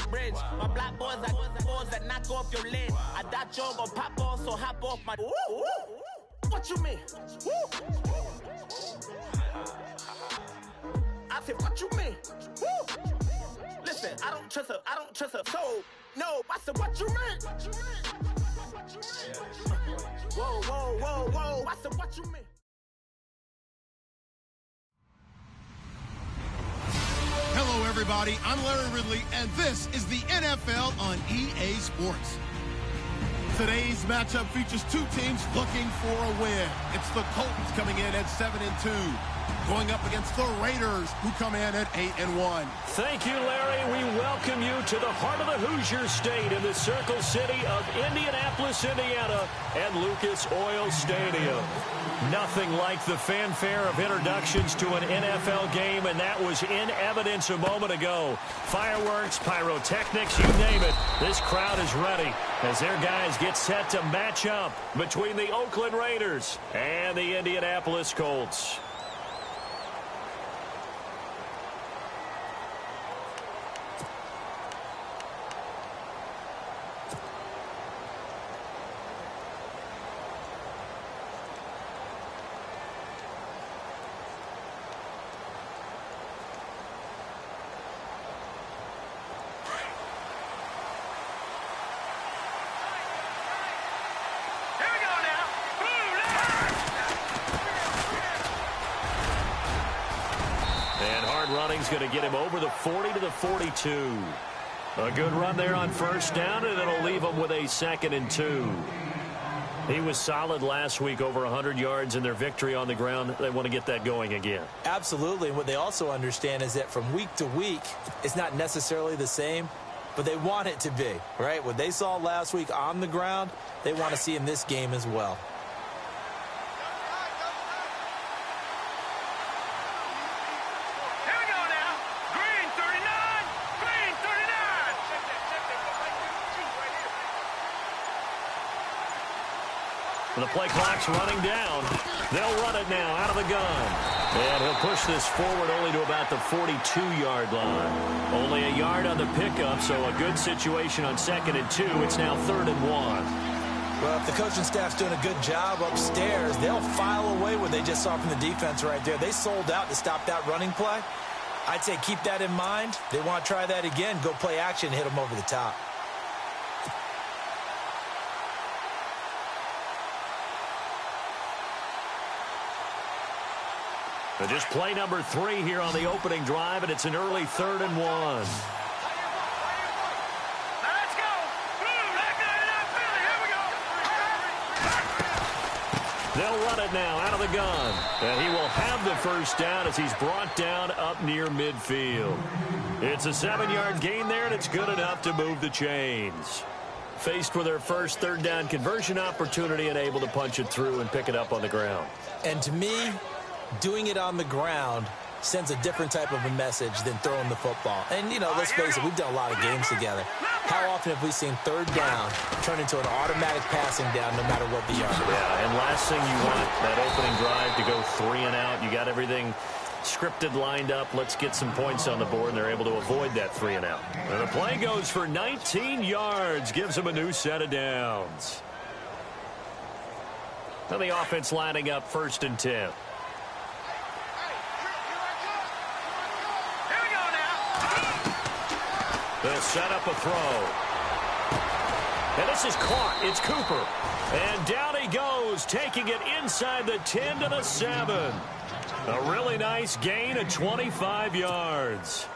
bridge. My black boys are boys that knock off your lid. I doubt you're gonna pop off, so hop off my. What you mean? I said, what you mean? Listen, I don't trust her. So, no, I said, what you mean? Whoa. I said, what you mean? Hello, everybody. I'm Larry Ridley, and this is the NFL on EA Sports. Today's matchup features two teams looking for a win. It's the Colts coming in at 7-2, going up against the Raiders, who come in at 8-1. Thank you, Larry. We welcome you to the heart of the Hoosier State in the Circle City of Indianapolis, Indiana, and Lucas Oil Stadium. Nothing like the fanfare of introductions to an NFL game, and that was in evidence a moment ago. Fireworks, pyrotechnics, you name it. This crowd is ready as their guys get set to match up between the Oakland Raiders and the Indianapolis Colts. Running's going to get him over the 40 to the 42. A good run there on first down, and it'll leave him with a 2nd and 2. He was solid last week, over 100 yards in their victory on the ground. They want to get that going again. Absolutely. And what they also understand is that from week to week, it's not necessarily the same, but they want it to be, right? What they saw last week on the ground, they want to see in this game as well. The play clock's running down. They'll run it now out of the gun. And he'll push this forward only to about the 42-yard line. Only a yard on the pickup, so a good situation on 2nd and 2. It's now 3rd and 1. Well, if the coaching staff's doing a good job upstairs, they'll file away what they just saw from the defense right there. They sold out to stop that running play. I'd say keep that in mind. They want to try that again, go play action, hit them over the top. Just play number 3 here on the opening drive, and it's an early 3rd and 1. Let's go. They'll run it now out of the gun. And he will have the first down as he's brought down up near midfield. It's a 7-yard gain there, and it's good enough to move the chains. Faced with their first 3rd down conversion opportunity and able to punch it through and pick it up on the ground. And to me, doing it on the ground sends a different type of a message than throwing the football. And, you know, let's face it, we've done a lot of games together. How often have we seen 3rd down turn into an automatic passing down no matter what the yard is? Yeah, and last thing you want, that opening drive to go 3 and out. You got everything scripted, lined up. Let's get some points on the board, and they're able to avoid that 3 and out. And the play goes for 19 yards, gives them a new set of downs. And the offense lining up 1st and 10. They'll set up a throw. And this is caught. It's Cooper. And down he goes, taking it inside the 10 to the 7. A really nice gain of 25 yards.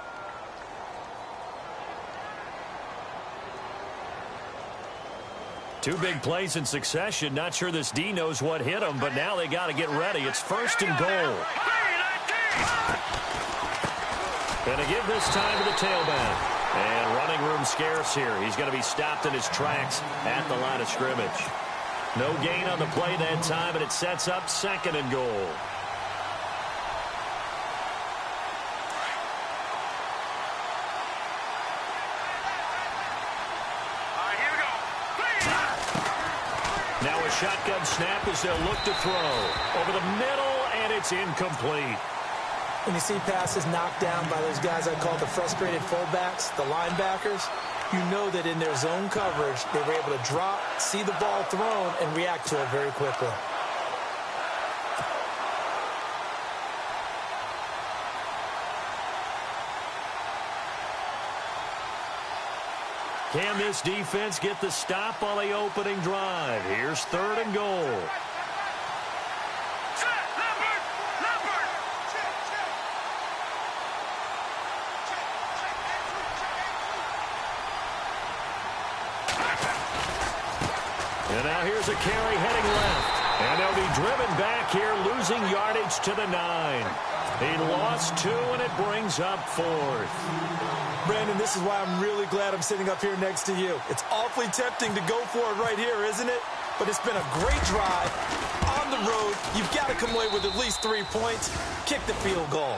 Two big plays in succession. Not sure this D knows what hit him, but now they got to get ready. It's 1st and goal. Going to give this time to the tailback. And running room scarce here. He's going to be stopped in his tracks at the line of scrimmage. No gain on the play that time, and it sets up 2nd and goal. Now a shotgun snap as they'll look to throw. Over the middle, and it's incomplete. When you see passes knocked down by those guys I call the frustrated fullbacks, the linebackers, you know that in their zone coverage, they were able to drop, see the ball thrown, and react to it very quickly. Can this defense get the stop on the opening drive? Here's 3rd and goal. And now here's a carry heading left. And they'll be driven back here, losing yardage to the 9. He lost 2, and it brings up 4th. Brandon, this is why I'm really glad I'm sitting up here next to you. It's awfully tempting to go for it right here, isn't it? But it's been a great drive. On the road, you've got to come away with at least 3 points. Kick the field goal.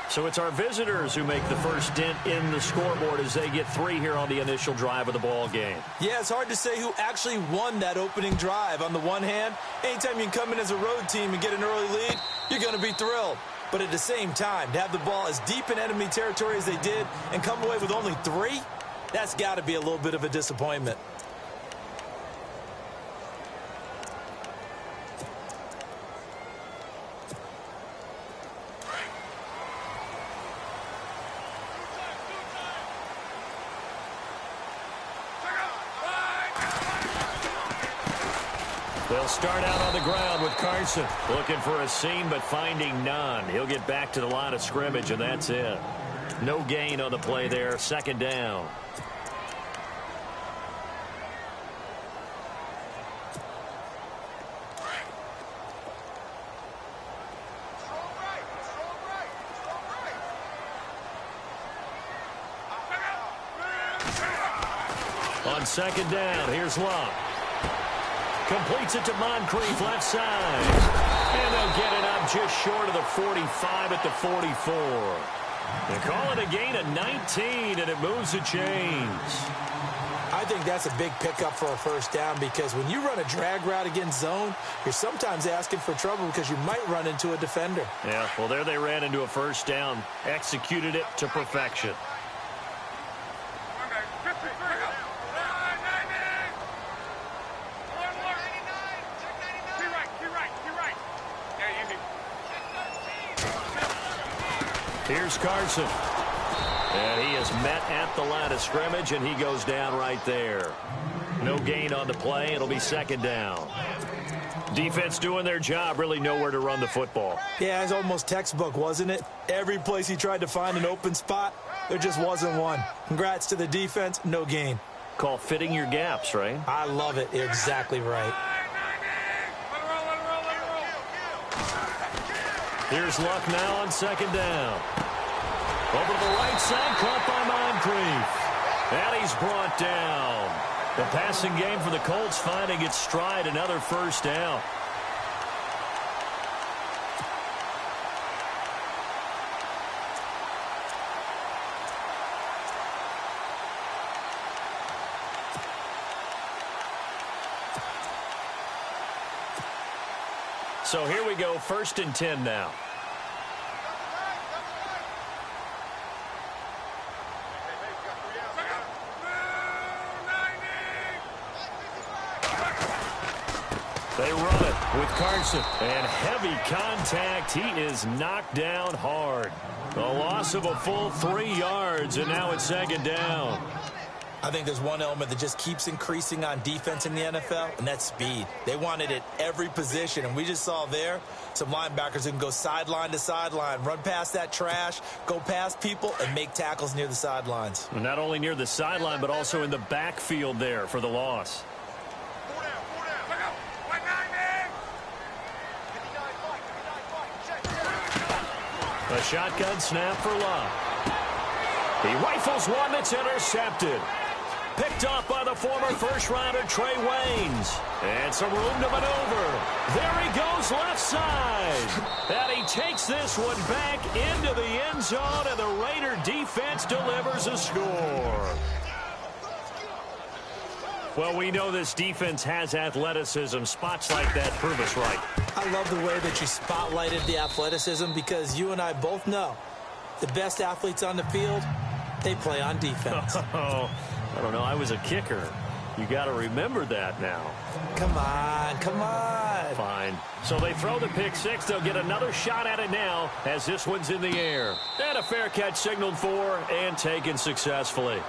So it's our visitors who make the first dent in the scoreboard as they get 3 here on the initial drive of the ball game. Yeah, it's hard to say who actually won that opening drive. On the one hand, anytime you can come in as a road team and get an early lead, you're going to be thrilled. But at the same time, to have the ball as deep in enemy territory as they did and come away with only 3, that's got to be a little bit of a disappointment. They'll start out on the ground with Carson. Looking for a seam, but finding none. He'll get back to the line of scrimmage, and that's it. No gain on the play there. 2nd down. On 2nd down, here's Love. Completes it to Moncrief, left side. And they'll get it up just short of the 45 at the 44. They call it a gain of 19, and it moves the chains. I think that's a big pickup for a first down because when you run a drag route against zone, you're sometimes asking for trouble because you might run into a defender. Yeah, well, there they ran into a first down, executed it to perfection. Here's Carson. And he is met at the line of scrimmage, and he goes down right there. No gain on the play. It'll be 2nd down. Defense doing their job, really nowhere to run the football. Yeah, it's almost textbook, wasn't it? Every place he tried to find an open spot, there just wasn't one. Congrats to the defense, no gain. Call fitting your gaps, right? I love it. You're exactly right. Here's Luck now on 2nd down. Over to the right side, caught by Moncrief. And he's brought down. The passing game for the Colts finding its stride, another first down. So here we go, 1st and 10 now. They run it with Carson. And heavy contact. He is knocked down hard. A loss of a full 3 yards, and now it's 2nd down. I think there's one element that just keeps increasing on defense in the NFL, and that's speed. They want it at every position, and we just saw there some linebackers who can go sideline to sideline, run past that trash, go past people, and make tackles near the sidelines. Not only near the sideline, but also in the backfield there for the loss. A shotgun snap for Love. He rifles one that's intercepted. Picked off by the former first-rounder Trey Waynes. And some room to maneuver. There he goes left side. And he takes this one back into the end zone, and the Raider defense delivers a score. Well, we know this defense has athleticism. Spots like that prove us right. I love the way that you spotlighted the athleticism because you and I both know the best athletes on the field, they play on defense. Oh, I don't know. I was a kicker. You got to remember that now. Come on, come on. Fine. So they throw the pick six. They'll get another shot at it now as this one's in the air. And a fair catch signaled for and taken successfully.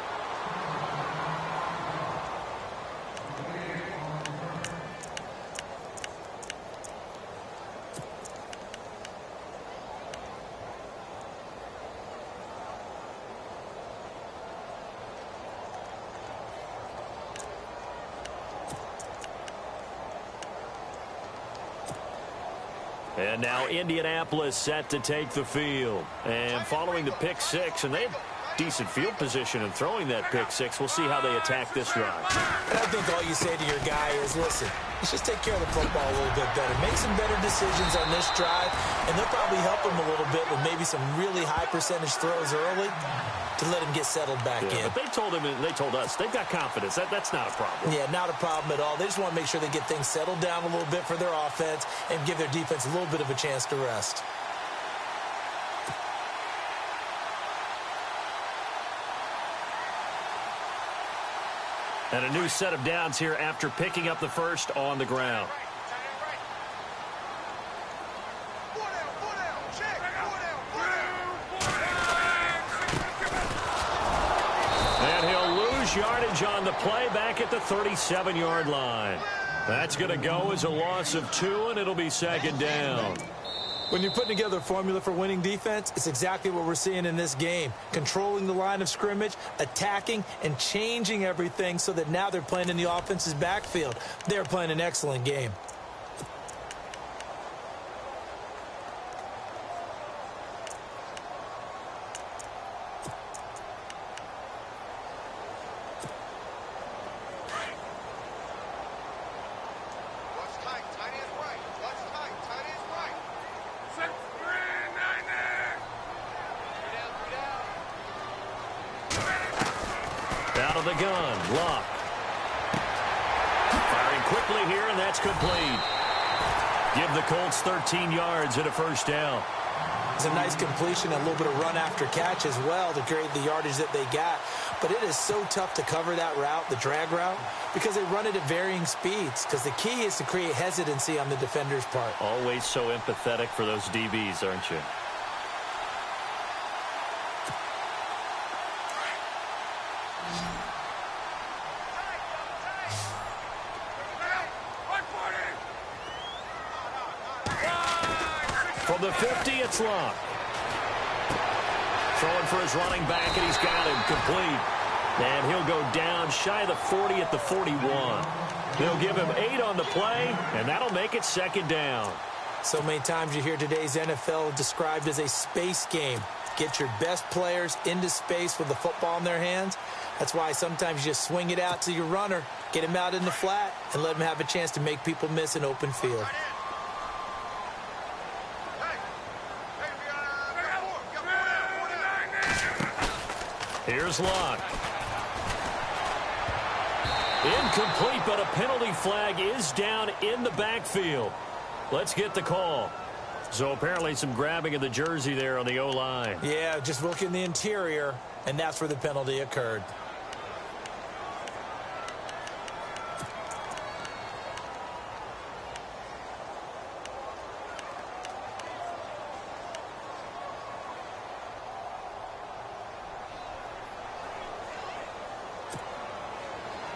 And now Indianapolis set to take the field. And following the pick six, and they have decent field position in throwing that pick six. We'll see how they attack this drive. And I think all you say to your guy is, listen, let's just take care of the football a little bit better. Make some better decisions on this drive, and they'll probably help him a little bit with maybe some really high percentage throws early to let him get settled back in. But they told him, and they told us, they've got confidence. That's not a problem. Yeah, not a problem at all. They just want to make sure they get things settled down a little bit for their offense and give their defense a little bit of a chance to rest. And a new set of downs here after picking up the first on the ground. And he'll lose yardage on the play back at the 37-yard line. That's going to go as a loss of 2, and it'll be second down. When you're putting together a formula for winning defense, it's exactly what we're seeing in this game. Controlling the line of scrimmage, attacking, and changing everything so that now they're playing in the offense's backfield. They're playing an excellent game. Out of the gun, Locke. Firing quickly here, and that's complete. Give the Colts 13 yards and a first down. It's a nice completion, a little bit of run after catch as well to create the yardage that they got. But it is so tough to cover that route, the drag route, because they run it at varying speeds. Because the key is to create hesitancy on the defender's part. Always so empathetic for those DBs, aren't you? From the 50, it's Locke. Throwing for his running back, and he's got him complete. And he'll go down shy of the 40 at the 41. They'll give him 8 on the play, and that'll make it second down. So many times you hear today's NFL described as a space game. Get your best players into space with the football in their hands. That's why sometimes you just swing it out to your runner, get him out in the flat, and let him have a chance to make people miss an open field. Here's Locke. Incomplete, but a penalty flag is down in the backfield. Let's get the call. So apparently some grabbing of the jersey there on the O-line. Yeah, just looking the interior, and that's where the penalty occurred.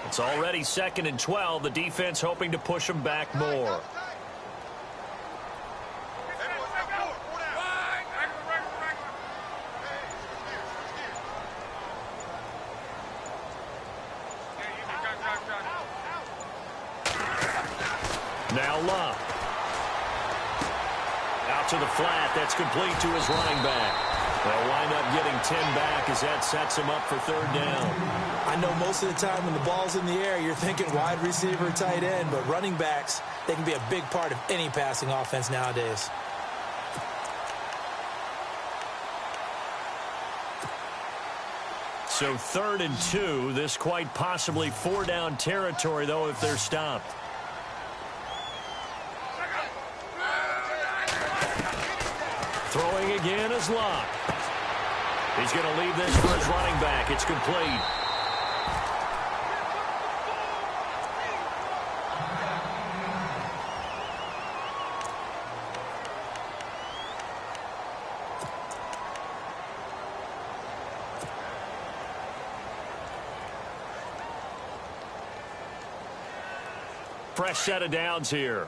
It's already 2nd and 12. The defense hoping to push them back more. Now Locke. Out to the flat. That's complete to his running back. They'll wind up getting 10 back as that sets him up for third down. I know most of the time when the ball's in the air, you're thinking wide receiver, tight end, but running backs, they can be a big part of any passing offense nowadays. So 3rd and 2. This quite possibly 4-down territory, though, if they're stopped. Throwing again is Locke. He's going to leave this for his running back. It's complete. Fresh set of downs here.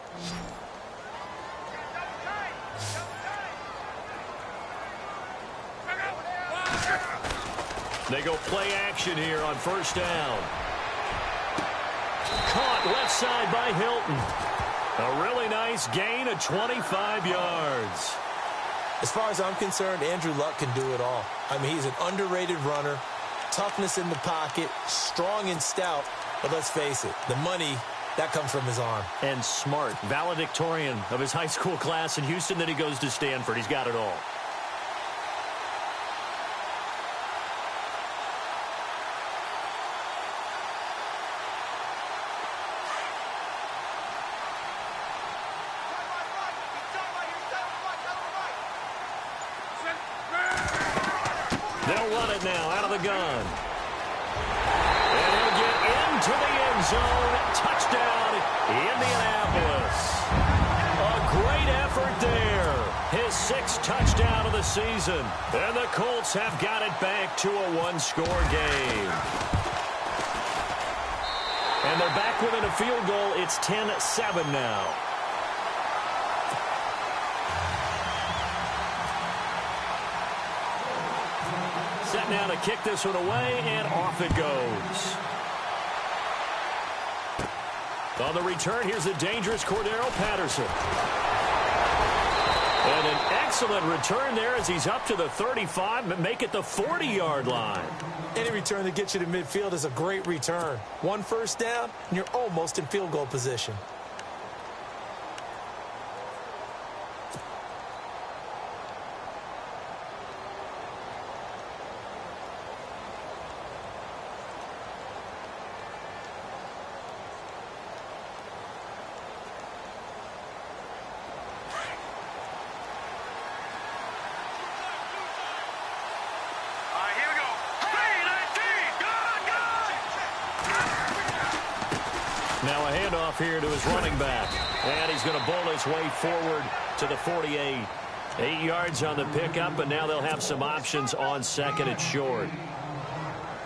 They go play action here on 1st down. Caught left side by Hilton. A really nice gain of 25 yards. As far as I'm concerned, Andrew Luck can do it all. I mean, he's an underrated runner. Toughness in the pocket, strong and stout. But let's face it, the money, that comes from his arm. And smart, valedictorian of his high school class in Houston. Then he goes to Stanford. He's got it all. They'll run it now out of the gun. And he'll get into the end zone. Touchdown, Indianapolis. A great effort there. His 6th touchdown of the season. And the Colts have got it back to a 1-score game. And they're back within a field goal. It's 10-7 now. Set now to kick this one away, and off it goes. On the return, here's the dangerous Cordero Patterson. And an excellent return there as he's up to the 35, but make it the 40-yard line. Any return that gets you to midfield is a great return. 1 first down, and you're almost in field goal position. Now a handoff here to his running back. And he's going to bowl his way forward to the 48. 8 yards on the pickup, and now they'll have some options on 2nd and short.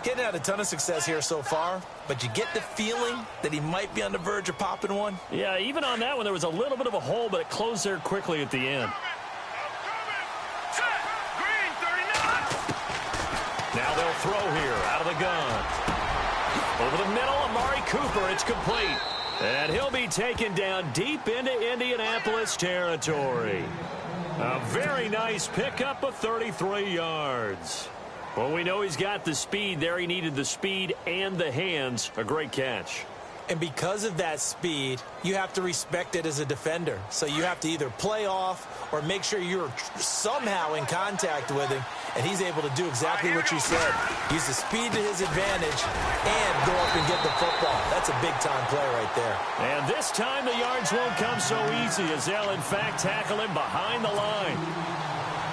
Getting out a ton of success here so far, but you get the feeling that he might be on the verge of popping one. Yeah, even on that one, there was a little bit of a hole, but it closed there quickly at the end. Now they'll throw here out of the gun. Over the middle, Amari Cooper. It's complete. And he'll be taken down deep into Indianapolis territory. A very nice pickup of 33 yards. Well, we know he's got the speed there. He needed the speed and the hands. A great catch. And because of that speed, you have to respect it as a defender. So you have to either play off or make sure you're somehow in contact with him, and he's able to do exactly what you said. Use the speed to his advantage and go up and get the football. That's a big-time play right there. And this time the yards won't come so easy as they'll, in fact, tackle him behind the line.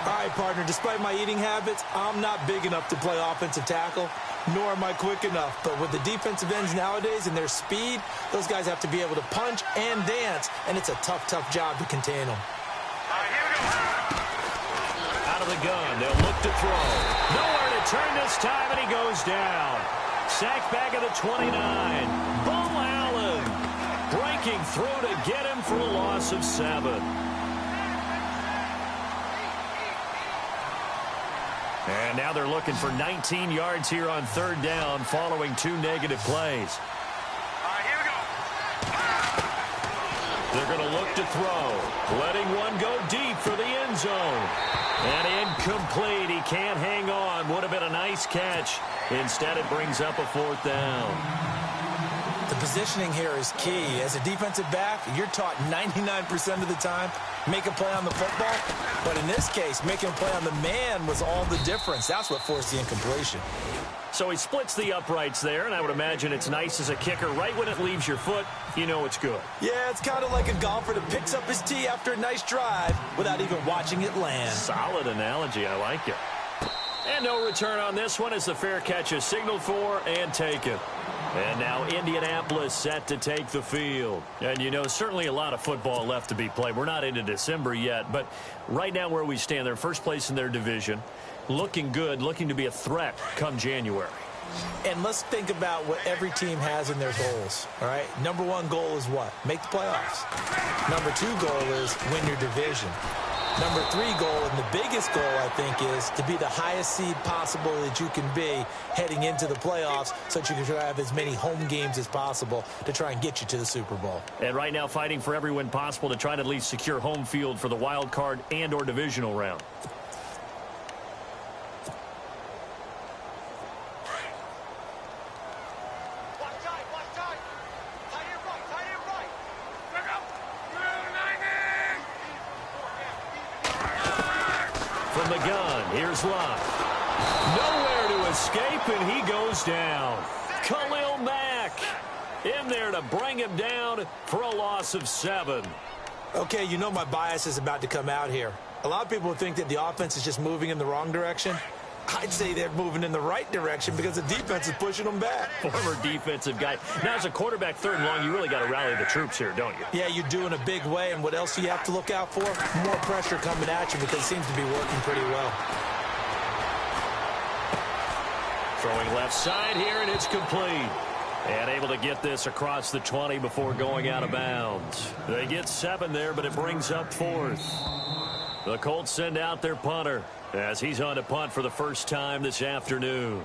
All right, partner, despite my eating habits, I'm not big enough to play offensive tackle, nor am I quick enough. But with the defensive ends nowadays and their speed, those guys have to be able to punch and dance, and it's a tough, tough job to contain them. Out of the gun, they'll look to throw. Nowhere to turn this time, and he goes down. Sacked back at the 29. Bo Allen breaking through to get him for a loss of 7. And now they're looking for 19 yards here on 3rd down following 2 negative plays. Here we go. They're going to look to throw, letting one go deep for the end zone. And incomplete. He can't hang on. Would have been a nice catch. Instead, it brings up a 4th down. The positioning here is key. As a defensive back, you're taught 99% of the time, make a play on the football. But in this case, making a play on the man was all the difference. That's what forced the incompletion. So he splits the uprights there, and I would imagine it's nice as a kicker. Right when it leaves your foot, you know it's good. Yeah, it's kind of like a golfer that picks up his tee after a nice drive without even watching it land. Solid analogy. I like it. And no return on this one as the fair catch is signaled for and taken. And now Indianapolis set to take the field. And, you know, certainly a lot of football left to be played. We're not into December yet, but right now where we stand, they're first place in their division. Looking good, looking to be a threat come January. And let's think about what every team has in their goals, all right? Number one goal is what? Make the playoffs. Number two goal is win your division. Number three goal, and the biggest goal, I think, is to be the highest seed possible that you can be heading into the playoffs so that you can have as many home games as possible to try and get you to the Super Bowl. And right now fighting for every win possible to try to at least secure home field for the wild card and or divisional round. From the gun, here's Love. Nowhere to escape, and he goes down. Khalil Mack in there to bring him down for a loss of 7. Okay, you know my bias is about to come out here. A lot of people think that the offense is just moving in the wrong direction. I'd say they're moving in the right direction because the defense is pushing them back. Former defensive guy. Now, as a quarterback, 3rd and long, you really got to rally the troops here, don't you? Yeah, you do in a big way. And what else do you have to look out for? More pressure coming at you because it seems to be working pretty well. Throwing left side here, and it's complete. And able to get this across the 20 before going out of bounds. They get 7 there, but it brings up 4th. The Colts send out their punter as he's on to punt for the first time this afternoon.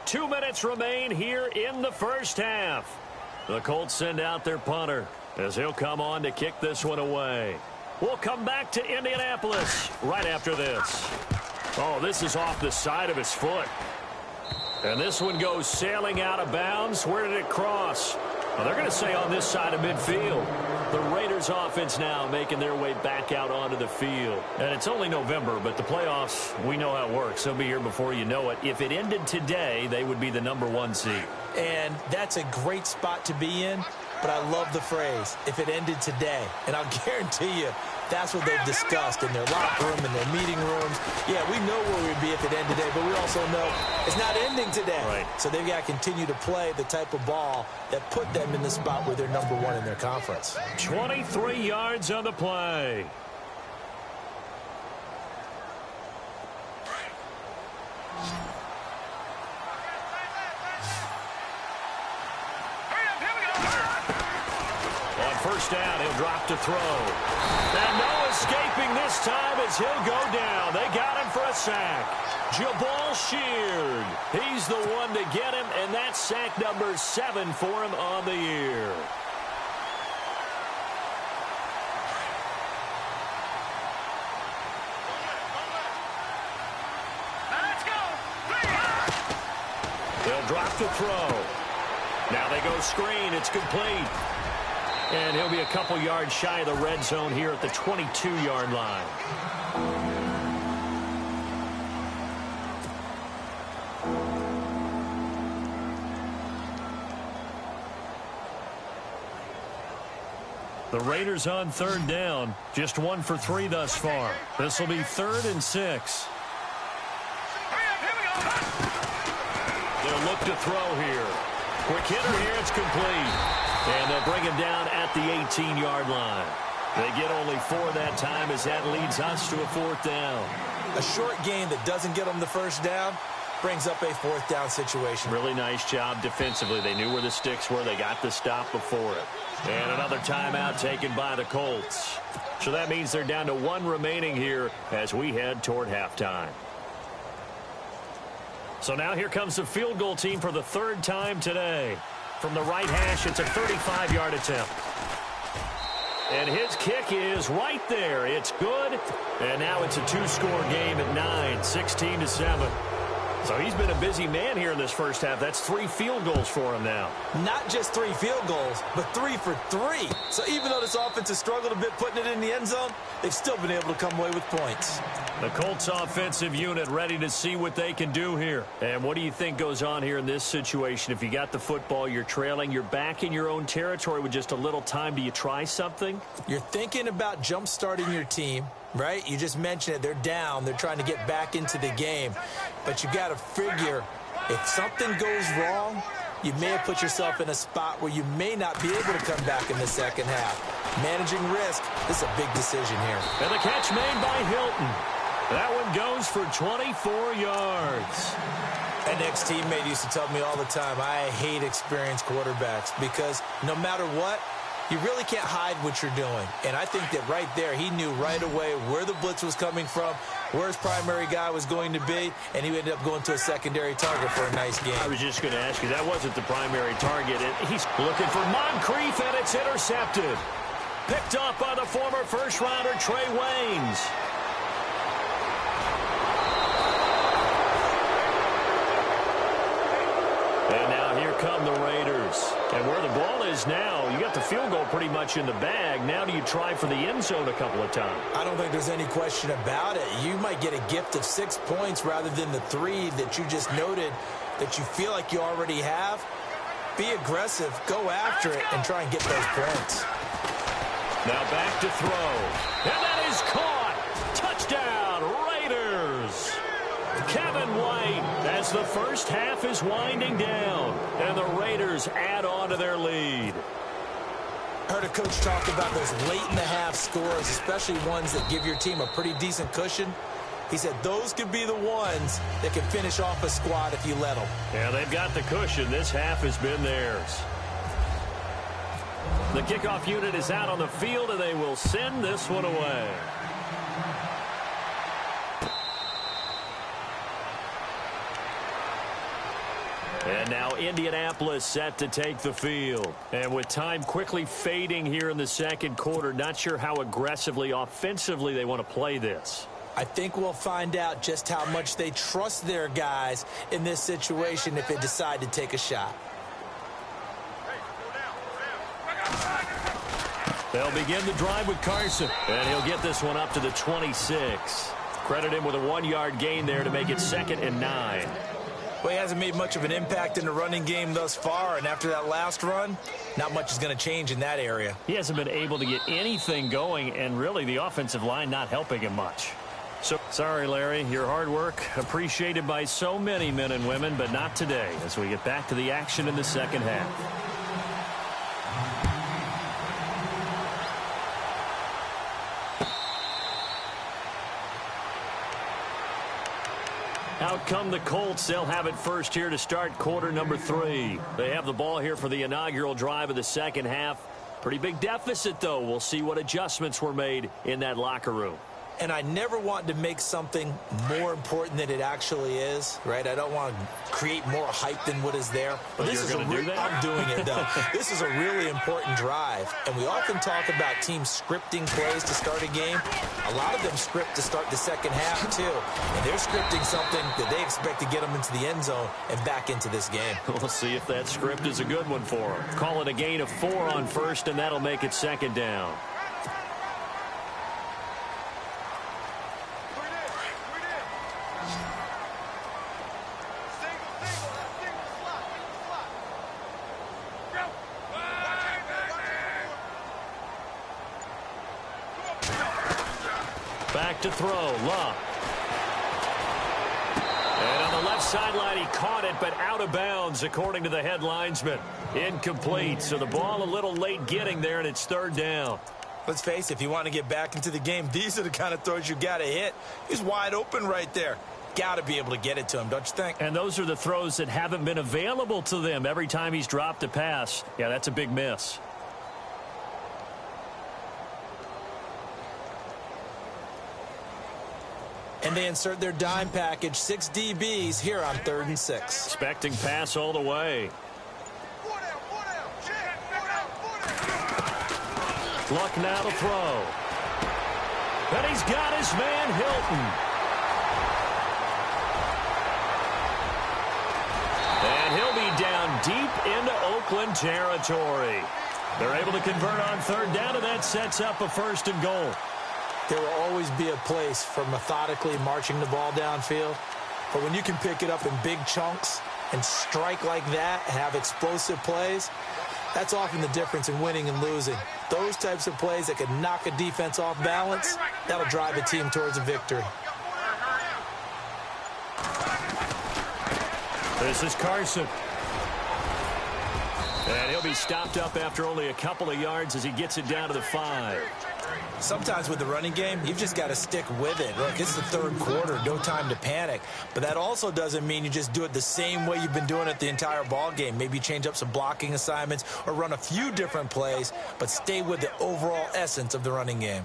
2 minutes remain here in the first half. The Colts send out their punter as he'll come on to kick this one away. We'll come back to Indianapolis right after this. Oh, this is off the side of his foot. And this one goes sailing out of bounds. Where did it cross? Well, they're going to say on this side of midfield. The Raiders offense now making their way back out onto the field. And it's only November, but the playoffs, we know how it works. They'll be here before you know it. If it ended today, they would be the #1 seed. And that's a great spot to be in, but I love the phrase, if it ended today. And I'll guarantee you, that's what they've discussed in their locker room, in their meeting rooms. Yeah, we know where we'd be if it ended today, but we also know it's not ending today. Right. So they've got to continue to play the type of ball that put them in the spot where they're #1 in their conference. 23 yards on the play. First down, he'll drop to throw. And no escaping this time as he'll go down. They got him for a sack. Jabal Sheard. He's the one to get him, and that's sack number 7 for him on the year. They'll drop to throw. Now they go screen. It's complete. And he'll be a couple yards shy of the red zone here at the 22-yard line. The Raiders on 3rd down. Just 1 for 3 thus far. This will be 3rd and 6. They'll look to throw here. Quick hitter here. It's complete. And they'll bring him down at the 18-yard line. They get only 4 that time as that leads us to a 4th down. A short game that doesn't get them the first down brings up a 4th down situation. Really nice job defensively. They knew where the sticks were. They got the stop before it. And another timeout taken by the Colts. So that means they're down to 1 remaining here as we head toward halftime. So now here comes the field goal team for the 3rd time today. From the right hash, it's a 35-yard attempt. And his kick is right there. It's good. And now it's a 2-score game at 9, 16-7. So he's been a busy man here in this first half. That's 3 field goals for him now. Not just 3 field goals, but 3 for 3. So even though this offense has struggled a bit putting it in the end zone, they've still been able to come away with points. The Colts offensive unit ready to see what they can do here. And what do you think goes on here in this situation? If you got the football, you're trailing, you're back in your own territory with just a little time. Do you try something? You're thinking about jump-starting your team, right? You just mentioned it. They're down. They're trying to get back into the game. But you got to figure if something goes wrong, you may have put yourself in a spot where you may not be able to come back in the second half. Managing risk, this is a big decision here. And the catch made by Hilton. That one goes for 24 yards. An ex-teammate used to tell me all the time, I hate experienced quarterbacks because no matter what, you really can't hide what you're doing. And I think that right there, he knew right away where the blitz was coming from, where his primary guy was going to be, and he ended up going to a secondary target for a nice game. I was just going to ask you, that wasn't the primary target. He's looking for Moncrief, and it's intercepted. Picked up by the former first-rounder Trey Waynes. And now here come the Raiders. And where the ball is now, you got the field goal pretty much in the bag. Now do you try for the end zone a couple of times? I don't think there's any question about it. You might get a gift of 6 points rather than the 3 that you just noted that you feel like you already have. Be aggressive, go after it, and try and get those points. Now back to throw. And that is caught. Touchdown, Raiders. Kevin White as the first half is winding down. And the Raiders add on to their lead. Heard a coach talk about those late-in-the-half scores, especially ones that give your team a pretty decent cushion. He said those could be the ones that can finish off a squad if you let them. Yeah, they've got the cushion. This half has been theirs. The kickoff unit is out on the field, and they will send this one away. And now Indianapolis set to take the field. And with time quickly fading here in the second quarter, not sure how aggressively, offensively they want to play this. I think we'll find out just how much they trust their guys in this situation if they decide to take a shot. They'll begin the drive with Carson. And he'll get this one up to the 26. Credit him with a 1-yard gain there to make it 2nd and 9. Well, he hasn't made much of an impact in the running game thus far, and after that last run, not much is going to change in that area. He hasn't been able to get anything going, and really the offensive line not helping him much. So, sorry, Larry, your hard work appreciated by so many men and women, but not today as we get back to the action in the second half. Out come the Colts. They'll have it first here to start quarter number 3. They have the ball here for the inaugural drive of the second half. Pretty big deficit, though. We'll see what adjustments were made in that locker room. And I never want to make something more important than it actually is, right? I don't want to create more hype than what is there. But this is do that? I'm doing it, though. This is a really important drive. And we often talk about teams scripting plays to start a game. A lot of them script to start the second half, too. And they're scripting something that they expect to get them into the end zone and back into this game. We'll see if that script is a good one for them. Call it a gain of 4 on first, and that'll make it 2nd down. Back to throw, Love. And on the left sideline, he caught it, but out of bounds, according to the head linesman. Incomplete, so the ball a little late getting there, and it's 3rd down. Let's face it, if you want to get back into the game, these are the kind of throws you got to hit. He's wide open right there. Got to be able to get it to him, don't you think? And those are the throws that haven't been available to them every time he's dropped a pass. Yeah, that's a big miss. And they insert their dime package, 6 DBs here on 3rd and 6. Expecting pass all the way. Luck now to throw. And he's got his man, Hilton. deep into Oakland territory. They're able to convert on third down, and that sets up a 1st and goal. There will always be a place for methodically marching the ball downfield. But when you can pick it up in big chunks and strike like that and have explosive plays, that's often the difference in winning and losing. Those types of plays that can knock a defense off balance, that'll drive a team towards a victory. This is Carson. And he'll be stopped up after only a couple of yards as he gets it down to the 5. Sometimes with the running game, you've just got to stick with it. Look, it's the third quarter, no time to panic. But that also doesn't mean you just do it the same way you've been doing it the entire ball game. Maybe change up some blocking assignments or run a few different plays, but stay with the overall essence of the running game.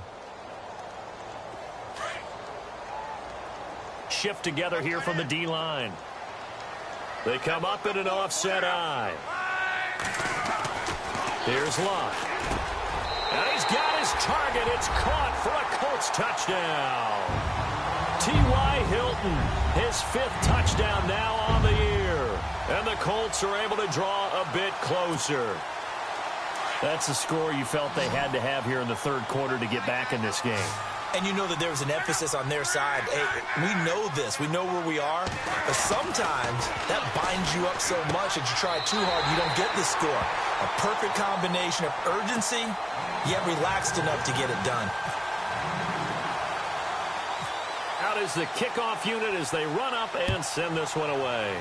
Shift together here from the D-line. They come up in an offset eye. Here's Luck. And he's got his target. It's caught for a Colts touchdown. T.Y. Hilton, his 5th touchdown now on the year. And the Colts are able to draw a bit closer. That's a score you felt they had to have here in the third quarter to get back in this game. And you know that there was an emphasis on their side. Hey, we know this. We know where we are. But sometimes that binds you up so much that you try too hard, you don't get the score. A perfect combination of urgency, yet relaxed enough to get it done. Out is the kickoff unit as they run up and send this one away.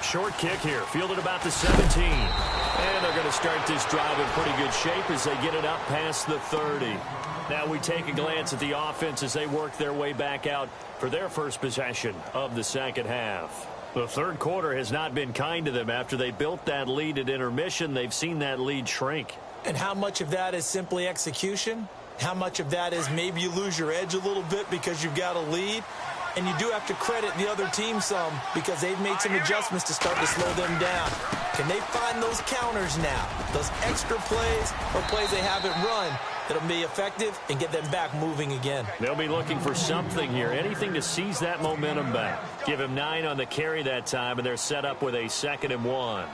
Short kick here, fielded about the 17. And they're going to start this drive in pretty good shape as they get it up past the 30. Now we take a glance at the offense as they work their way back out for their first possession of the second half. The third quarter has not been kind to them. After they built that lead at intermission, they've seen that lead shrink. And how much of that is simply execution? How much of that is maybe you lose your edge a little bit because you've got a lead? And you do have to credit the other team some because they've made some adjustments to start to slow them down. Can they find those counters now, those extra plays or plays they haven't run that'll be effective and get them back moving again? They'll be looking for something here, anything to seize that momentum back. Give him 9 on the carry that time, and they're set up with a 2nd and 1.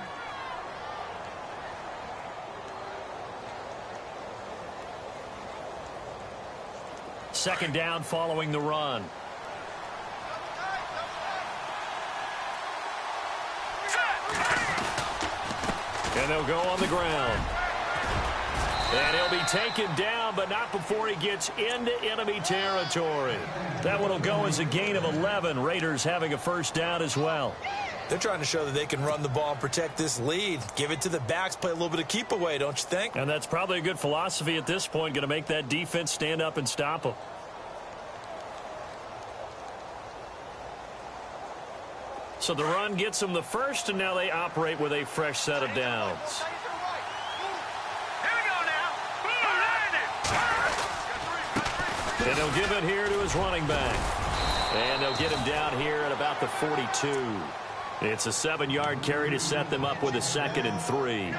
Second down following the run. And they'll go on the ground. And he'll be taken down, but not before he gets into enemy territory. That one will go as a gain of 11. Raiders having a first down as well. They're trying to show that they can run the ball and protect this lead. Give it to the backs, play a little bit of keep away, don't you think? And that's probably a good philosophy at this point, going to make that defense stand up and stop them. So the run gets them the first, and now they operate with a fresh set of downs. And he'll give it here to his running back. And they'll get him down here at about the 42. It's a 7-yard carry to set them up with a 2nd and 3.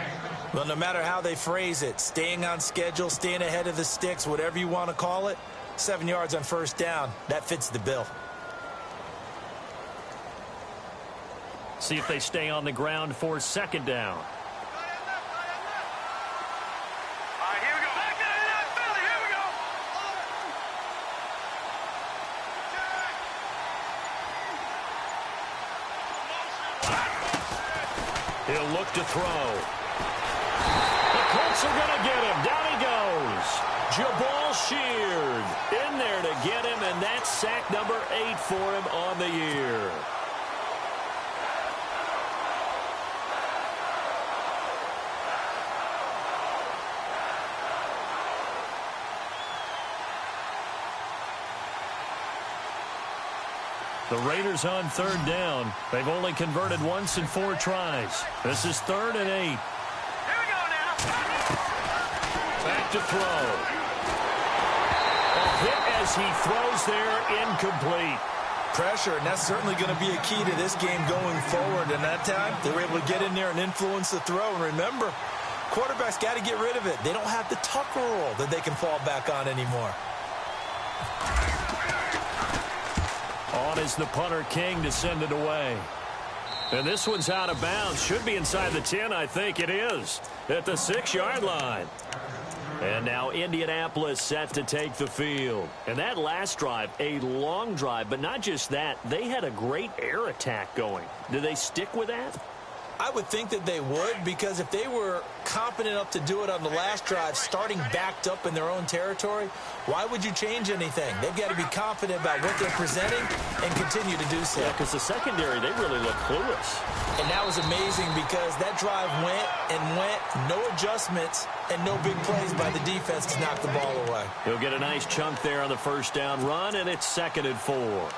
Well, no matter how they phrase it, staying on schedule, staying ahead of the sticks, whatever you want to call it, 7 yards on first down, that fits the bill. See if they stay on the ground for 2nd down. He'll look to throw. The Colts are going to get him. Down he goes. Jabal Sheard in there to get him, and that's sack number 8 for him on the year. The Raiders on 3rd down. They've only converted once in 4 tries. This is 3rd and 8. Here we go now. Back to throw. A hit as he throws there, incomplete. Pressure, and that's certainly going to be a key to this game going forward. And that time, they were able to get in there and influence the throw. And remember, quarterbacks got to get rid of it. They don't have the Tucker rule that they can fall back on anymore. On is the punter King to send it away. And this one's out of bounds. Should be inside the 10, I think it is, at the 6-yard line. And now Indianapolis set to take the field. And that last drive, a long drive, but not just that. They had a great air attack going. Do they stick with that? I would think that they would, because if they were competent enough to do it on the last drive, starting backed up in their own territory, why would you change anything? They've got to be confident about what they're presenting and continue to do so. Yeah, because the secondary, they really look clueless. And that was amazing because that drive went and went, no adjustments, and no big plays by the defense to knock the ball away. He'll get a nice chunk there on the first down run, and it's 2nd and 4.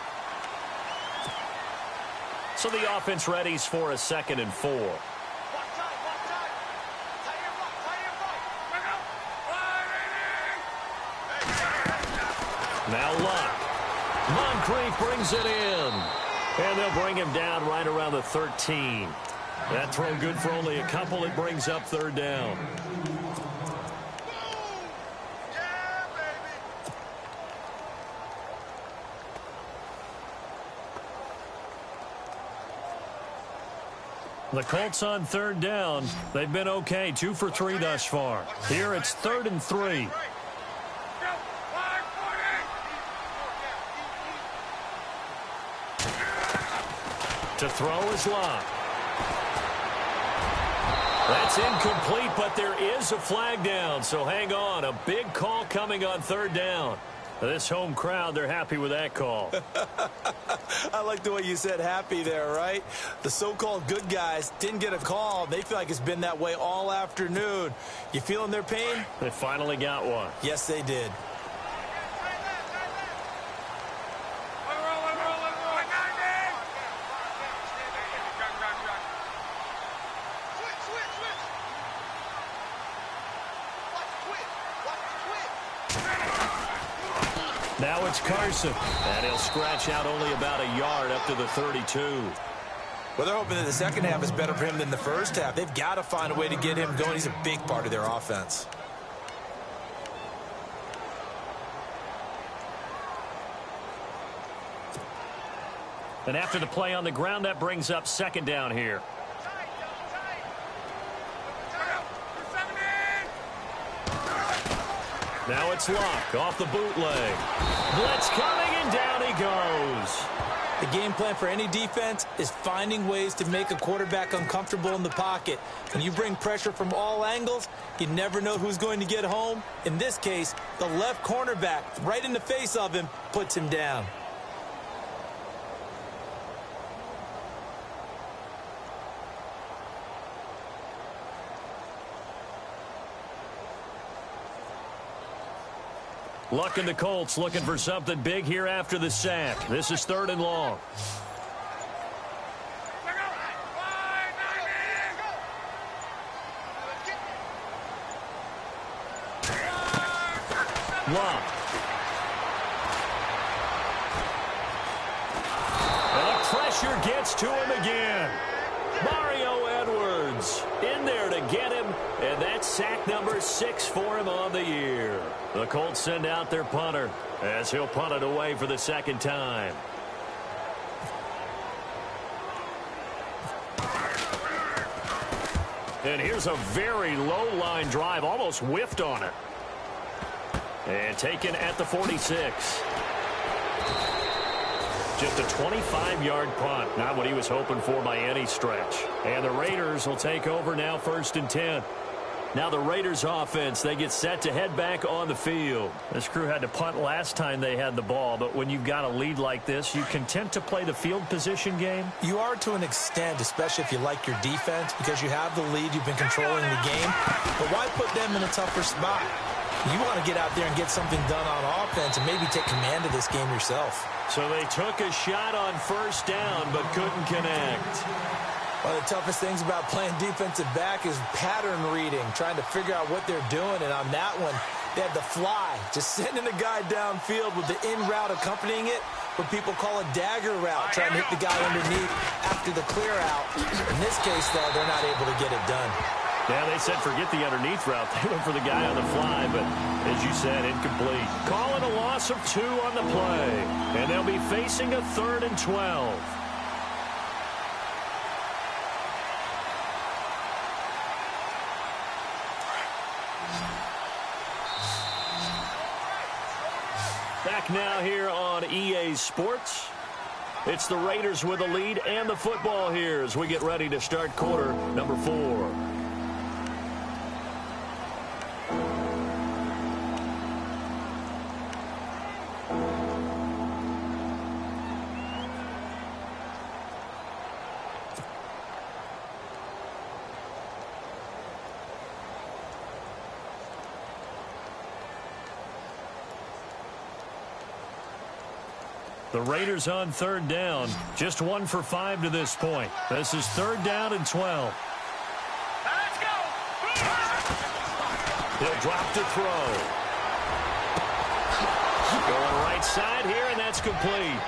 So the offense readies for a 2nd and 4. Now Luck. Moncrief brings it in. And they'll bring him down right around the 13. That throw good for only a couple. It brings up 3rd down. The Colts on 3rd down. They've been okay, 2 for 3 thus far. Here it's 3rd and 3. To throw is Locke. That's incomplete, but there is a flag down, so hang on. A big call coming on 3rd down. This home crowd, they're happy with that call. I like the way you said happy there, right? The so-called good guys didn't get a call. They feel like it's been that way all afternoon. You feeling their pain? They finally got one. Yes, they did. Now it's Carson, and he'll scratch out only about a yard up to the 32. Well, they're hoping that the second half is better for him than the first half. They've got to find a way to get him going. He's a big part of their offense. And after the play on the ground, that brings up 2nd down here. Now it's Locke off the bootleg. Blitz coming, and down he goes. The game plan for any defense is finding ways to make a quarterback uncomfortable in the pocket. When you bring pressure from all angles, you never know who's going to get home. In this case, the left cornerback, right in the face of him, puts him down. Luck and the Colts looking for something big here after the sack. This is 3rd and long. Luck. And the pressure gets to him again. Mario Edwards in there to get him, and that's sack number 6 for him on the year. The Colts send out their punter as he'll punt it away for the 2nd time. And here's a very low line drive, almost whiffed on it. And taken at the 46. Just a 25-yard punt. Not what he was hoping for by any stretch. And the Raiders will take over now, 1st and 10. Now the Raiders offense, they get set to head back on the field. This crew had to punt last time they had the ball, but when you've got a lead like this, you content to play the field position game? You are to an extent, especially if you like your defense, because you have the lead, you've been controlling the game. But why put them in a tougher spot? You want to get out there and get something done on offense and maybe take command of this game yourself. So they took a shot on 1st down, but couldn't connect. One of the toughest things about playing defensive back is pattern reading, trying to figure out what they're doing. And on that one, they had the fly, just sending a guy downfield with the in route accompanying it, what people call a dagger route, trying to hit the guy underneath after the clear out. In this case, though, they're not able to get it done. Yeah, they said forget the underneath route. They went for the guy on the fly, but as you said, incomplete. Calling a loss of 2 on the play, and they'll be facing a 3rd and 12. back now here on EA Sports. It's the Raiders with the lead and the football here as we get ready to start quarter number 4. The Raiders on third down. Just 1 for 5 to this point. This is third down and 12. Let's go. He'll drop to throw. Going right side here, and that's complete.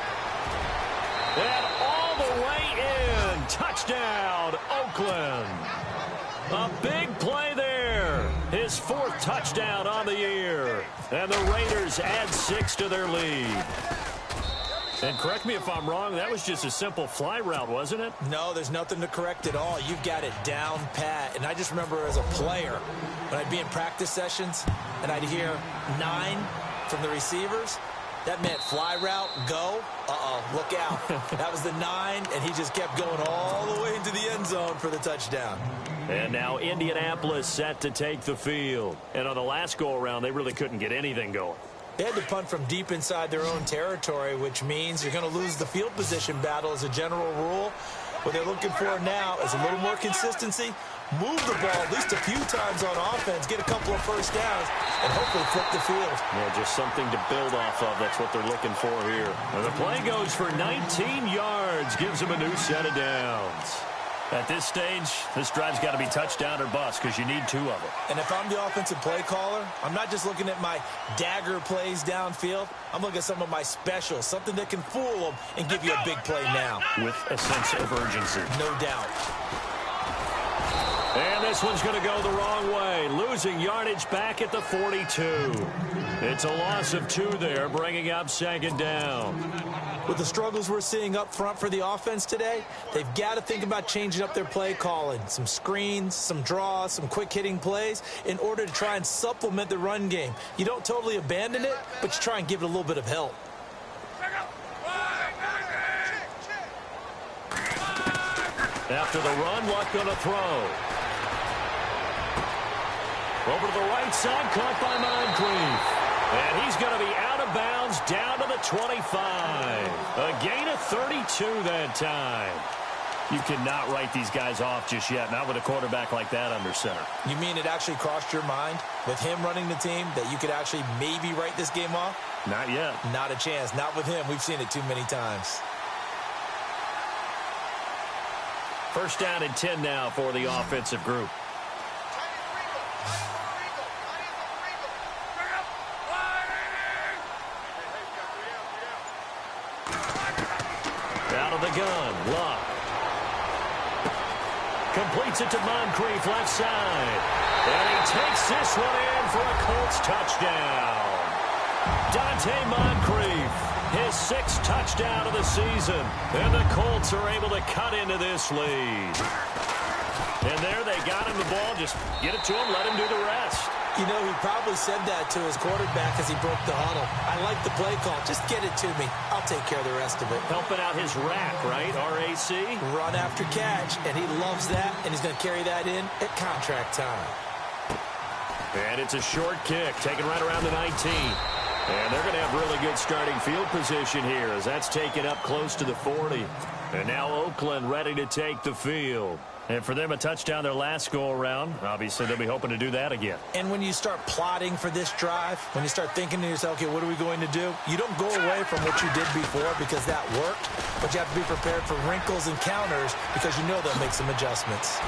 And all the way in. Touchdown, Oakland. A big play there. His 4th touchdown on the year. And the Raiders add 6 to their lead. And correct me if I'm wrong, that was just a simple fly route, wasn't it? No, there's nothing to correct at all. You've got it down pat. And I just remember as a player, when I'd be in practice sessions, and I'd hear 9 from the receivers, that meant fly route, go. Look out. That was the 9, and he just kept going all the way into the end zone for the touchdown. And now Indianapolis set to take the field. And on the last go-around, they really couldn't get anything going. They had to punt from deep inside their own territory, which means you're going to lose the field position battle as a general rule. What they're looking for now is a little more consistency, move the ball at least a few times on offense, get a couple of first downs, and hopefully flip the field. Yeah, just something to build off of. That's what they're looking for here. And the play goes for 19 yards, gives them a new set of downs. At this stage, this drive's got to be touchdown or bust because you need 2 of them. And if I'm the offensive play caller, I'm not just looking at my dagger plays downfield. I'm looking at some of my specials, something that can fool them and give you a big play now. With a sense of urgency. No doubt. And this one's going to go the wrong way. Losing yardage back at the 42. It's a loss of 2 there, bringing up 2nd down. With the struggles we're seeing up front for the offense today, they've got to think about changing up their play calling. Some screens, some draws, some quick-hitting plays in order to try and supplement the run game. You don't totally abandon it, but you try and give it a little bit of help. After the run, Luck going to throw. Over to the right side, caught by Moncrief. And he's going to be out of bounds down to the 25. A gain of 32 that time. You cannot write these guys off just yet, not with a quarterback like that under center. You mean it actually crossed your mind with him running the team that you could actually maybe write this game off? Not yet. Not a chance. Not with him. We've seen it too many times. First down and 10 now for the offensive group. Out of the gun, Luck. Completes it to Moncrief, left side. And he takes this one in for a Colts touchdown. Dante Moncrief, his 6th touchdown of the season. And the Colts are able to cut into this lead. And there they got him the ball. Just get it to him, let him do the rest. You know, he probably said that to his quarterback as he broke the huddle. I like the play call. Just get it to me. I'll take care of the rest of it. Helping out his rack, right? RAC? Run after catch, and he loves that, and he's going to carry that in at contract time. And it's a short kick, taken right around the 19. And they're going to have really good starting field position here as that's taken up close to the 40. And now Oakland ready to take the field. And for them, a touchdown their last go-around. Obviously, they'll be hoping to do that again. And when you start plotting for this drive, when you start thinking to yourself, okay, what are we going to do? You don't go away from what you did before because that worked, but you have to be prepared for wrinkles and counters because you know they'll make some adjustments.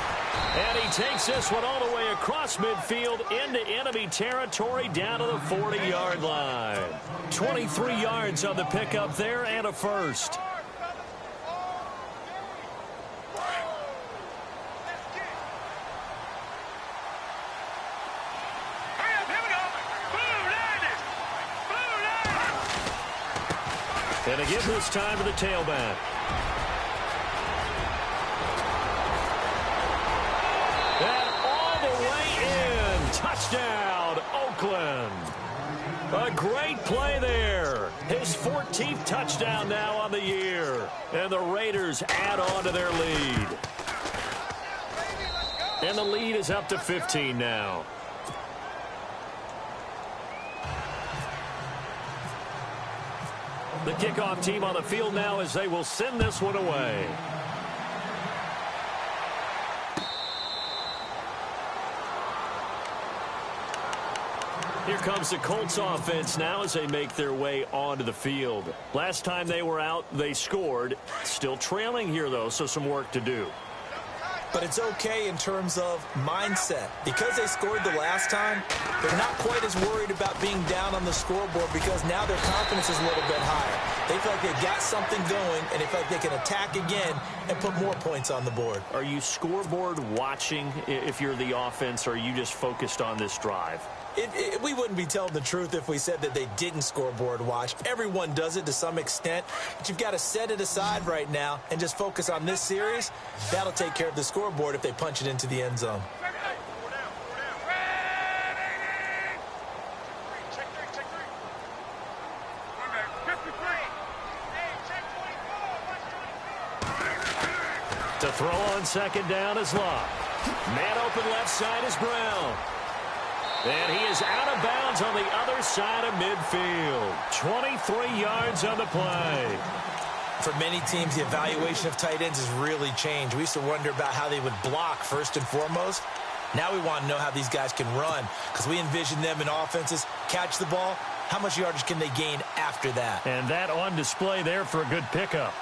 And he takes this one all the way across midfield into enemy territory down to the 40-yard line. 23 yards on the pickup there and a first. And to give this time to the tailback. And all the way in. Touchdown, Oakland. A great play there. His 14th touchdown now on the year. And the Raiders add on to their lead. And the lead is up to 15 now. The kickoff team on the field now as they will send this one away. Here comes the Colts offense now as they make their way onto the field. Last time they were out, they scored. Still trailing here, though, so some work to do. But it's okay in terms of mindset. Because they scored the last time, they're not quite as worried about being down on the scoreboard because now their confidence is a little bit higher. They feel like they've got something going, and they feel like they can attack again and put more points on the board. Are you scoreboard watching if you're the offense, or are you just focused on this drive? We wouldn't be telling the truth if we said that they didn't scoreboard watch. Everyone does it to some extent, but you've got to set it aside right now and just focus on this series. That'll take care of the scoreboard if they punch it into the end zone. To throw on second down is Locke. Man open left side is Brown. And he is out of bounds on the other side of midfield. 23 yards on the play. For many teams, the evaluation of tight ends has really changed. We used to wonder about how they would block first and foremost. Now we want to know how these guys can run because we envision them in offenses, catch the ball. How much yardage can they gain after that? And that on display there for a good pickup.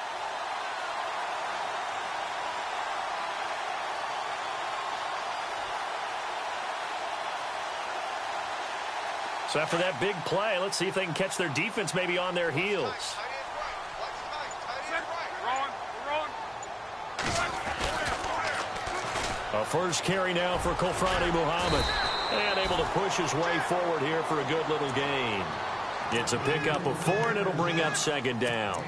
So after that big play, let's see if they can catch their defense maybe on their heels. A first carry now for Kofrani Muhammad. And able to push his way forward here for a good little gain. It's a pickup of 4, and it'll bring up second down.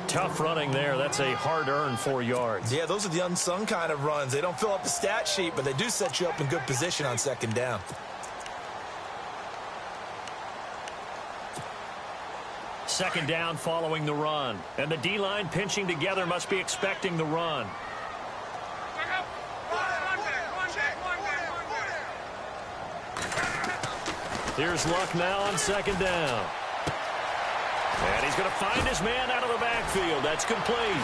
Tough running there. That's a hard-earned 4 yards. Yeah, those are the unsung kind of runs. They don't fill up the stat sheet, but they do set you up in good position on second down. Second down following the run. And the D-line pinching together must be expecting the run. Here's Luck now on second down. And he's going to find his man out of the backfield. That's complete.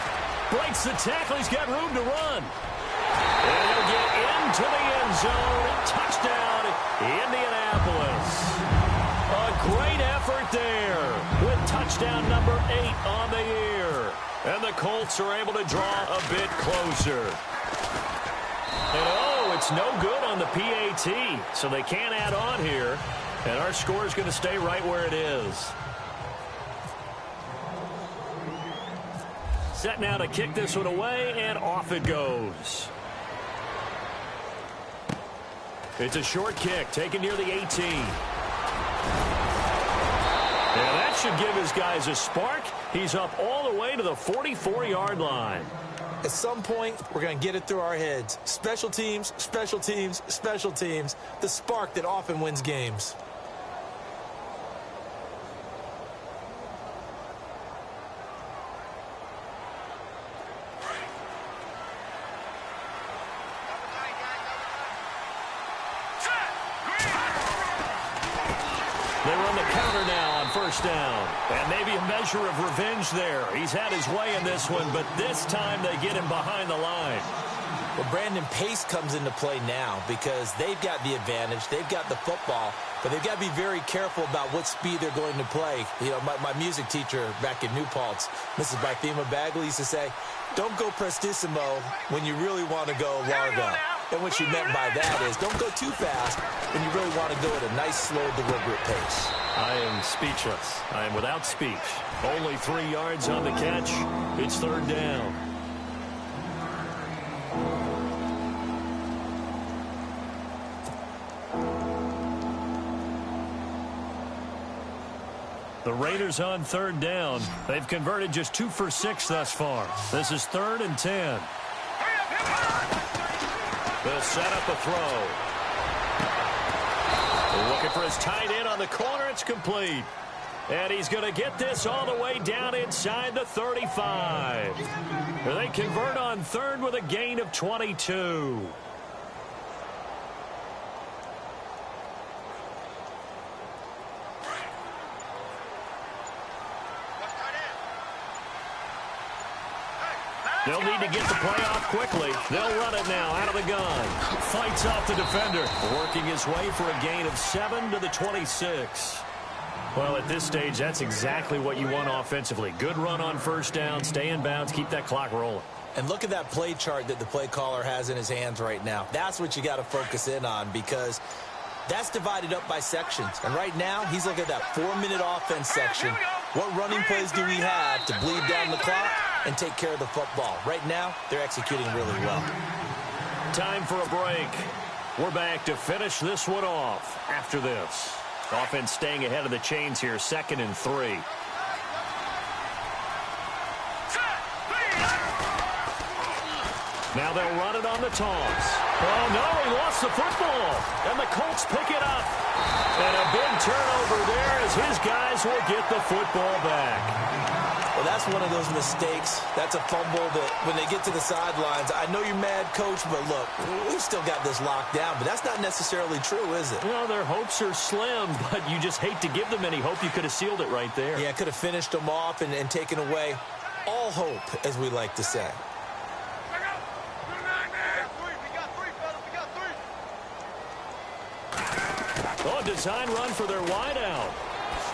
Breaks the tackle. He's got room to run. And he'll get into the end zone. Touchdown, Indianapolis. A great effort there with touchdown number 8 on the year. And the Colts are able to draw a bit closer. And oh, it's no good on the PAT, so they can't add on here. And our score is going to stay right where it is. Set now to kick this one away, and off it goes. It's a short kick, taken near the 18. And that should give his guys a spark. He's up all the way to the 44-yard line. At some point, we're going to get it through our heads. Special teams, special teams, special teams. The spark that often wins games. They run the counter now on first down. And maybe a measure of revenge there. He's had his way in this one, but this time they get him behind the line. Well, Brandon, pace comes into play now because they've got the advantage. They've got the football, but they've got to be very careful about what speed they're going to play. You know, my music teacher back in New Paltz, Mrs. Bythema Bagley, used to say, don't go prestissimo when you really want to go largo. And what she meant by that is don't go too fast when you really want to go at a nice, slow, deliberate pace. I am speechless. I am without speech. Only 3 yards on the catch. It's third down. The Raiders on third down. They've converted just 2 for 6 thus far. This is 3rd and 10. They'll set up a throw. Looking for his tight end on the corner. It's complete. And he's going to get this all the way down inside the 35. They convert on third with a gain of 22. They'll need to get the play off quickly. They'll run it now out of the gun. Fights off the defender. Working his way for a gain of 7 to the 26. Well, at this stage, that's exactly what you want offensively. Good run on first down, stay in bounds, keep that clock rolling. And look at that play chart that the play caller has in his hands right now. That's what you got to focus in on, because that's divided up by sections. And right now, he's looking at that 4-minute offense section. What running plays do we have to bleed down the clock and take care of the football? Right now, they're executing really well. Time for a break. We're back to finish this one off after this. Offense staying ahead of the chains here, 2nd and 3. Now they'll run it on the toss. Oh, no, he lost the football. And the Colts pick it up. And a big turnover there as his guys will get the football back. Well, that's one of those mistakes. That's a fumble that when they get to the sidelines, I know you're mad, Coach, but look, we've still got this locked down. But that's not necessarily true, is it? Well, their hopes are slim, but you just hate to give them any hope. You could have sealed it right there. Yeah, could have finished them off and taken away all hope, as we like to say. Oh, design run for their wideout.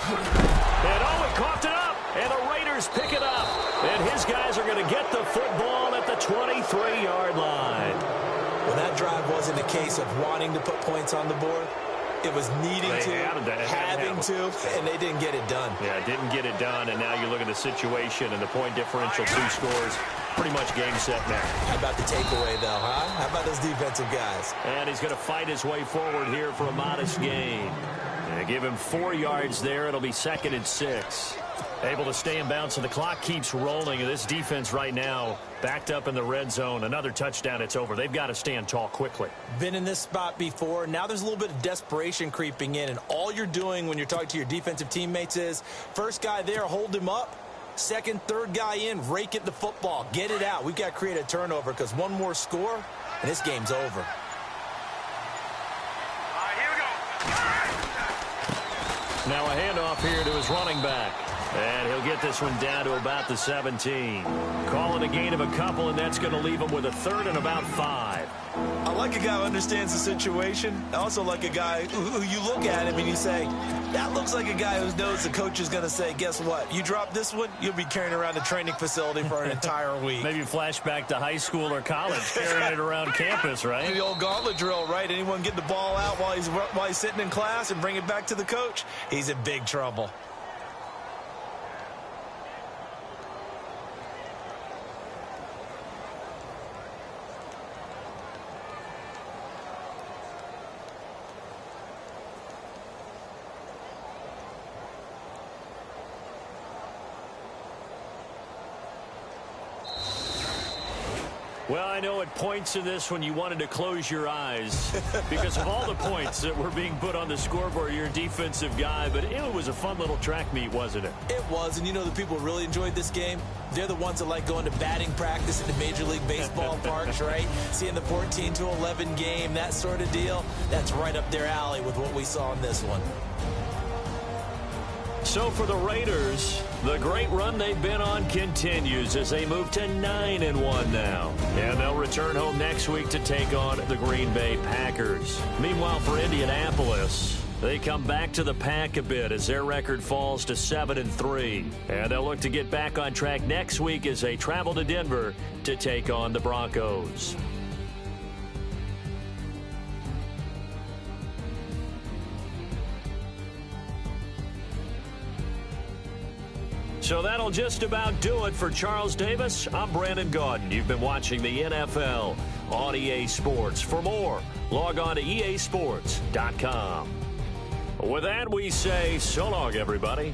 And oh, he coughed it up. And the Raiders pick it up. And his guys are going to get the football at the 23-yard line. Well, that drive wasn't a case of wanting to put points on the board. It was needing having to, and they didn't get it done. Yeah, didn't get it done, and now you look at the situation and the point differential, 2 scores. Pretty much game set now. How about the takeaway, though, huh? How about those defensive guys? And he's going to fight his way forward here for a modest gain. They give him 4 yards there. It'll be 2nd and 6. Able to stay in bounds, and the clock keeps rolling. And this defense right now backed up in the red zone. Another touchdown, it's over. They've got to stand tall quickly. Been in this spot before. Now there's a little bit of desperation creeping in. And all you're doing when you're talking to your defensive teammates is, first guy there, hold him up. Second, third guy in, rake at the football. Get it out. We've got to create a turnover because one more score, and this game's over. Here we go. Now a handoff here to his running back. And he'll get this one down to about the 17. Calling a gain of a couple, and that's going to leave him with a 3rd and about 5. I like a guy who understands the situation. I also like a guy who you look at him and you say, that looks like a guy who knows the coach is going to say, guess what? You drop this one, you'll be carrying around the training facility for an entire week. Maybe flashback to high school or college, carrying it around campus, right? The old gauntlet drill, right? Anyone get the ball out while he's sitting in class and bring it back to the coach? He's in big trouble. Well, I know at points in this when you wanted to close your eyes because of all the points that were being put on the scoreboard. You're a defensive guy, but it was a fun little track meet, wasn't it? It was, and you know the people who really enjoyed this game? They're the ones that like going to batting practice at the Major League Baseball parks, right? Seeing the 14-11 game, that sort of deal. That's right up their alley with what we saw in this one. So for the Raiders, the great run they've been on continues as they move to 9-1 now. And they'll return home next week to take on the Green Bay Packers. Meanwhile, for Indianapolis, they come back to the pack a bit as their record falls to 7-3. And they'll look to get back on track next week as they travel to Denver to take on the Broncos. So that'll just about do it for Charles Davis. I'm Brandon Gaudin. You've been watching the NFL on EA Sports. For more, log on to easports.com. With that, we say so long, everybody.